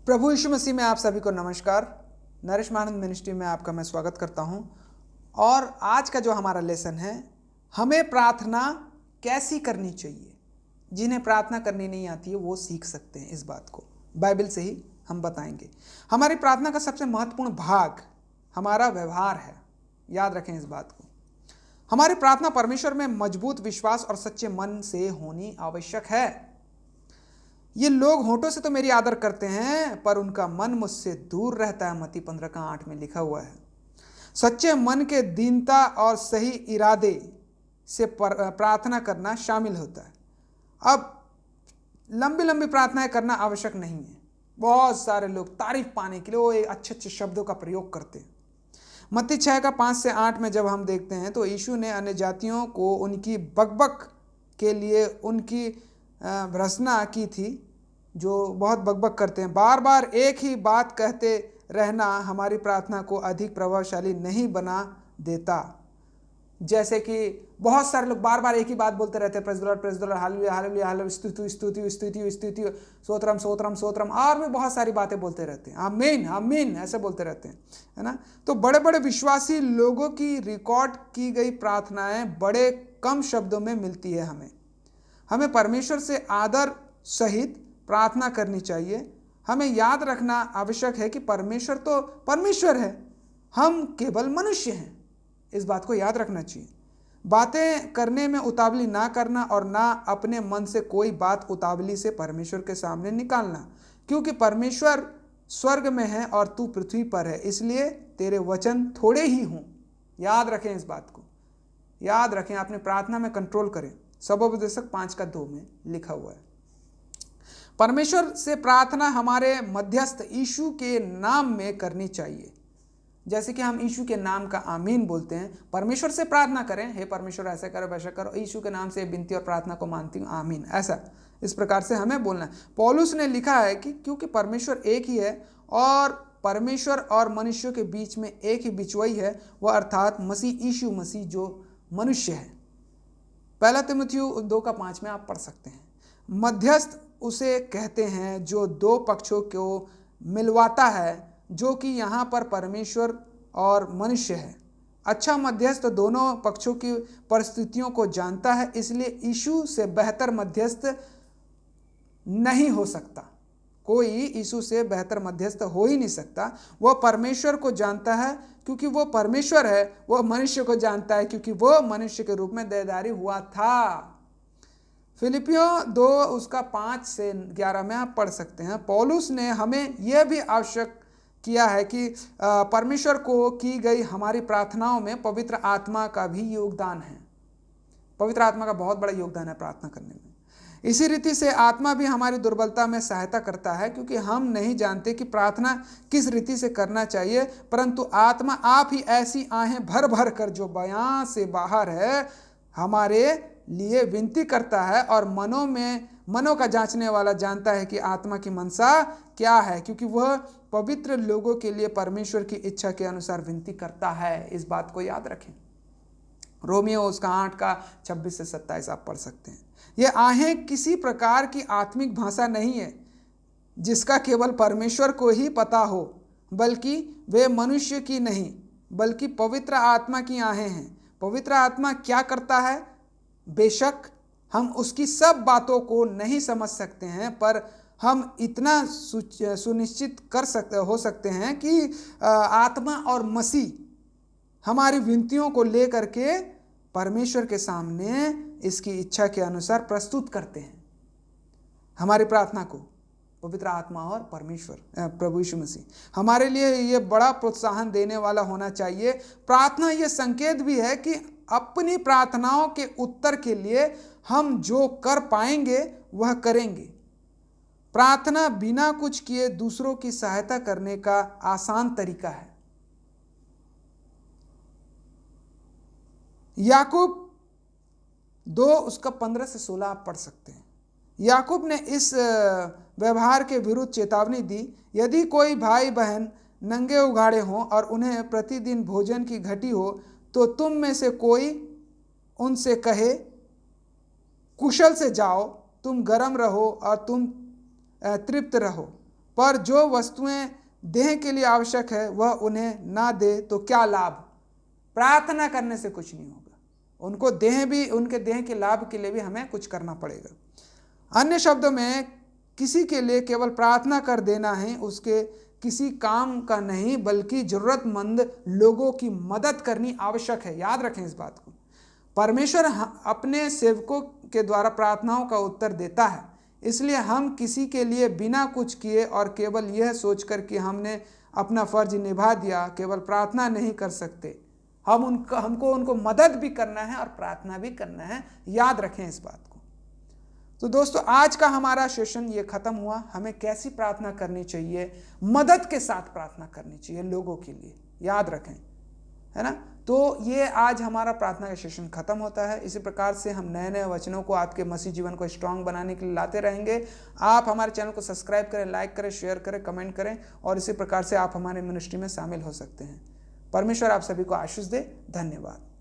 प्रभु यीशु मसीह में आप सभी को नमस्कार। नरेश मानंद मिनिस्ट्री में आपका मैं स्वागत करता हूं। और आज का जो हमारा लेसन है, हमें प्रार्थना कैसी करनी चाहिए। जिन्हें प्रार्थना करनी नहीं आती है वो सीख सकते हैं। इस बात को बाइबल से ही हम बताएंगे। हमारी प्रार्थना का सबसे महत्वपूर्ण भाग हमारा व्यवहार है। याद रखें इस बात को। हमारी प्रार्थना परमेश्वर में मजबूत विश्वास और सच्चे मन से होनी आवश्यक है। ये लोग होठों से तो मेरी आदर करते हैं, पर उनका मन मुझसे दूर रहता है। मत्ती 15:8 में लिखा हुआ है। सच्चे मन के दीनता और सही इरादे से प्रार्थना करना शामिल होता है। अब लंबी लंबी प्रार्थनाएं करना आवश्यक नहीं है। बहुत सारे लोग तारीफ पाने के लिए वो अच्छे अच्छे शब्दों का प्रयोग करते हैं। मत्ती 6:5-8 में जब हम देखते हैं तो यीशु ने अन्य जातियों को उनकी बकबक के लिए उनकी भर्त्सना की थी, जो बहुत बकबक करते हैं। बार बार एक ही बात कहते रहना हमारी प्रार्थना को अधिक प्रभावशाली नहीं बना देता। जैसे कि बहुत सारे लोग बार बार एक ही बात बोलते रहते हैं, praise the Lord, praise the Lord, hallelujah, hallelujah, hallelujah, स्तुति स्तुति स्तुति स्तुति, स्तोत्रम स्तोत्रम स्तोत्रम, और भी बहुत सारी बातें बोलते रहते हैं। आमीन आमीन ऐसे बोलते रहते हैं, है ना। तो बड़े बड़े विश्वासी लोगों की रिकॉर्ड की गई प्रार्थनाएं बड़े कम शब्दों में मिलती है। हमें परमेश्वर से आदर सहित प्रार्थना करनी चाहिए। हमें याद रखना आवश्यक है कि परमेश्वर तो परमेश्वर है, हम केवल मनुष्य हैं। इस बात को याद रखना चाहिए। बातें करने में उतावली ना करना और ना अपने मन से कोई बात उतावली से परमेश्वर के सामने निकालना, क्योंकि परमेश्वर स्वर्ग में है और तू पृथ्वी पर है, इसलिए तेरे वचन थोड़े ही हों। याद रखें इस बात को, याद रखें। अपनी प्रार्थना में कंट्रोल करें। सबोपदेशक 5:2 में लिखा हुआ है। परमेश्वर से प्रार्थना हमारे मध्यस्थ यीशु के नाम में करनी चाहिए। जैसे कि हम यीशु के नाम का आमीन बोलते हैं, परमेश्वर से प्रार्थना करें, हे परमेश्वर ऐसा करो वैसा करो, यीशु के नाम से विनती और प्रार्थना को मानती हूँ, आमीन। ऐसा इस प्रकार से हमें बोलना है। पौलुस ने लिखा है कि क्योंकि परमेश्वर एक ही है और परमेश्वर और मनुष्यों के बीच में एक ही बिचवई है, वह अर्थात मसीह यीशु मसीह जो मनुष्य है। 1 तीमुथियुस 2:5 में आप पढ़ सकते हैं। मध्यस्थ उसे कहते हैं जो दो पक्षों को मिलवाता है, जो कि यहाँ पर परमेश्वर और मनुष्य है। अच्छा मध्यस्थ दोनों पक्षों की परिस्थितियों को जानता है, इसलिए यीशु से बेहतर मध्यस्थ नहीं हो सकता। कोई यीशु से बेहतर मध्यस्थ हो ही नहीं सकता। वह परमेश्वर को जानता है क्योंकि वो परमेश्वर है, वह मनुष्य को जानता है क्योंकि वो मनुष्य के रूप में देहधारी हुआ था। फिलिपियों 2:5-11 में आप पढ़ सकते हैं। पौलुस ने हमें यह भी आवश्यक किया है कि परमेश्वर को की गई हमारी प्रार्थनाओं में पवित्र आत्मा का भी योगदान है। पवित्र आत्मा का बहुत बड़ा योगदान है प्रार्थना करने में। इसी रीति से आत्मा भी हमारी दुर्बलता में सहायता करता है, क्योंकि हम नहीं जानते कि प्रार्थना किस रीति से करना चाहिए, परंतु आत्मा आप ही ऐसी आहें भर भर कर जो बयां से बाहर है हमारे लिए विनती करता है। और मनों का जांचने वाला जानता है कि आत्मा की मनसा क्या है, क्योंकि वह पवित्र लोगों के लिए परमेश्वर की इच्छा के अनुसार विनती करता है। इस बात को याद रखें। रोमियो उसका 8:26-27 आप पढ़ सकते हैं। ये आहें किसी प्रकार की आत्मिक भाषा नहीं है जिसका केवल परमेश्वर को ही पता हो, बल्कि वे मनुष्य की नहीं बल्कि पवित्र आत्मा की आहें हैं। पवित्र आत्मा क्या करता है? बेशक हम उसकी सब बातों को नहीं समझ सकते हैं, पर हम इतना सुनिश्चित हो सकते हैं कि आत्मा और मसीह हमारी विनतियों को लेकर के परमेश्वर के सामने इसकी इच्छा के अनुसार प्रस्तुत करते हैं। हमारी प्रार्थना को पवित्र आत्मा और परमेश्वर प्रभु यीशु मसीह हमारे लिए ये बड़ा प्रोत्साहन देने वाला होना चाहिए। प्रार्थना ये संकेत भी है कि अपनी प्रार्थनाओं के उत्तर के लिए हम जो कर पाएंगे वह करेंगे। प्रार्थना बिना कुछ किए दूसरों की सहायता करने का आसान तरीका है। याकूब 2:15-16 आप पढ़ सकते हैं। याकूब ने इस व्यवहार के विरुद्ध चेतावनी दी। यदि कोई भाई बहन नंगे उघाड़े हों और उन्हें प्रतिदिन भोजन की घटी हो, तो तुम में से कोई उनसे कहे, कुशल से जाओ, तुम गर्म रहो और तुम तृप्त रहो, पर जो वस्तुएं देह के लिए आवश्यक है वह उन्हें ना दे तो क्या लाभ। प्रार्थना करने से कुछ नहीं होगा, उनको उनके देह के लाभ के लिए भी हमें कुछ करना पड़ेगा। अन्य शब्दों में किसी के लिए केवल प्रार्थना कर देना है, उसके किसी काम का नहीं बल्कि जरूरतमंद लोगों की मदद करनी आवश्यक है। याद रखें इस बात को। परमेश्वर अपने सेवकों के द्वारा प्रार्थनाओं का उत्तर देता है, इसलिए हम किसी के लिए बिना कुछ किए और केवल यह सोचकर कि हमने अपना फर्ज निभा दिया केवल प्रार्थना नहीं कर सकते। हमको उनको मदद भी करना है और प्रार्थना भी करना है। याद रखें इस बात को। तो दोस्तों, आज का हमारा सेशन ये खत्म हुआ। हमें कैसी प्रार्थना करनी चाहिए, मदद के साथ प्रार्थना करनी चाहिए लोगों के लिए, याद रखें, है ना। तो ये आज हमारा प्रार्थना का सेशन खत्म होता है। इसी प्रकार से हम नए नए वचनों को आपके मसीह जीवन को स्ट्रांग बनाने के लिए लाते रहेंगे। आप हमारे चैनल को सब्सक्राइब करें, लाइक करें, शेयर करें, कमेंट करें और इसी प्रकार से आप हमारे मिनिस्ट्री में शामिल हो सकते हैं। परमेश्वर आप सभी को आशीष दे। धन्यवाद।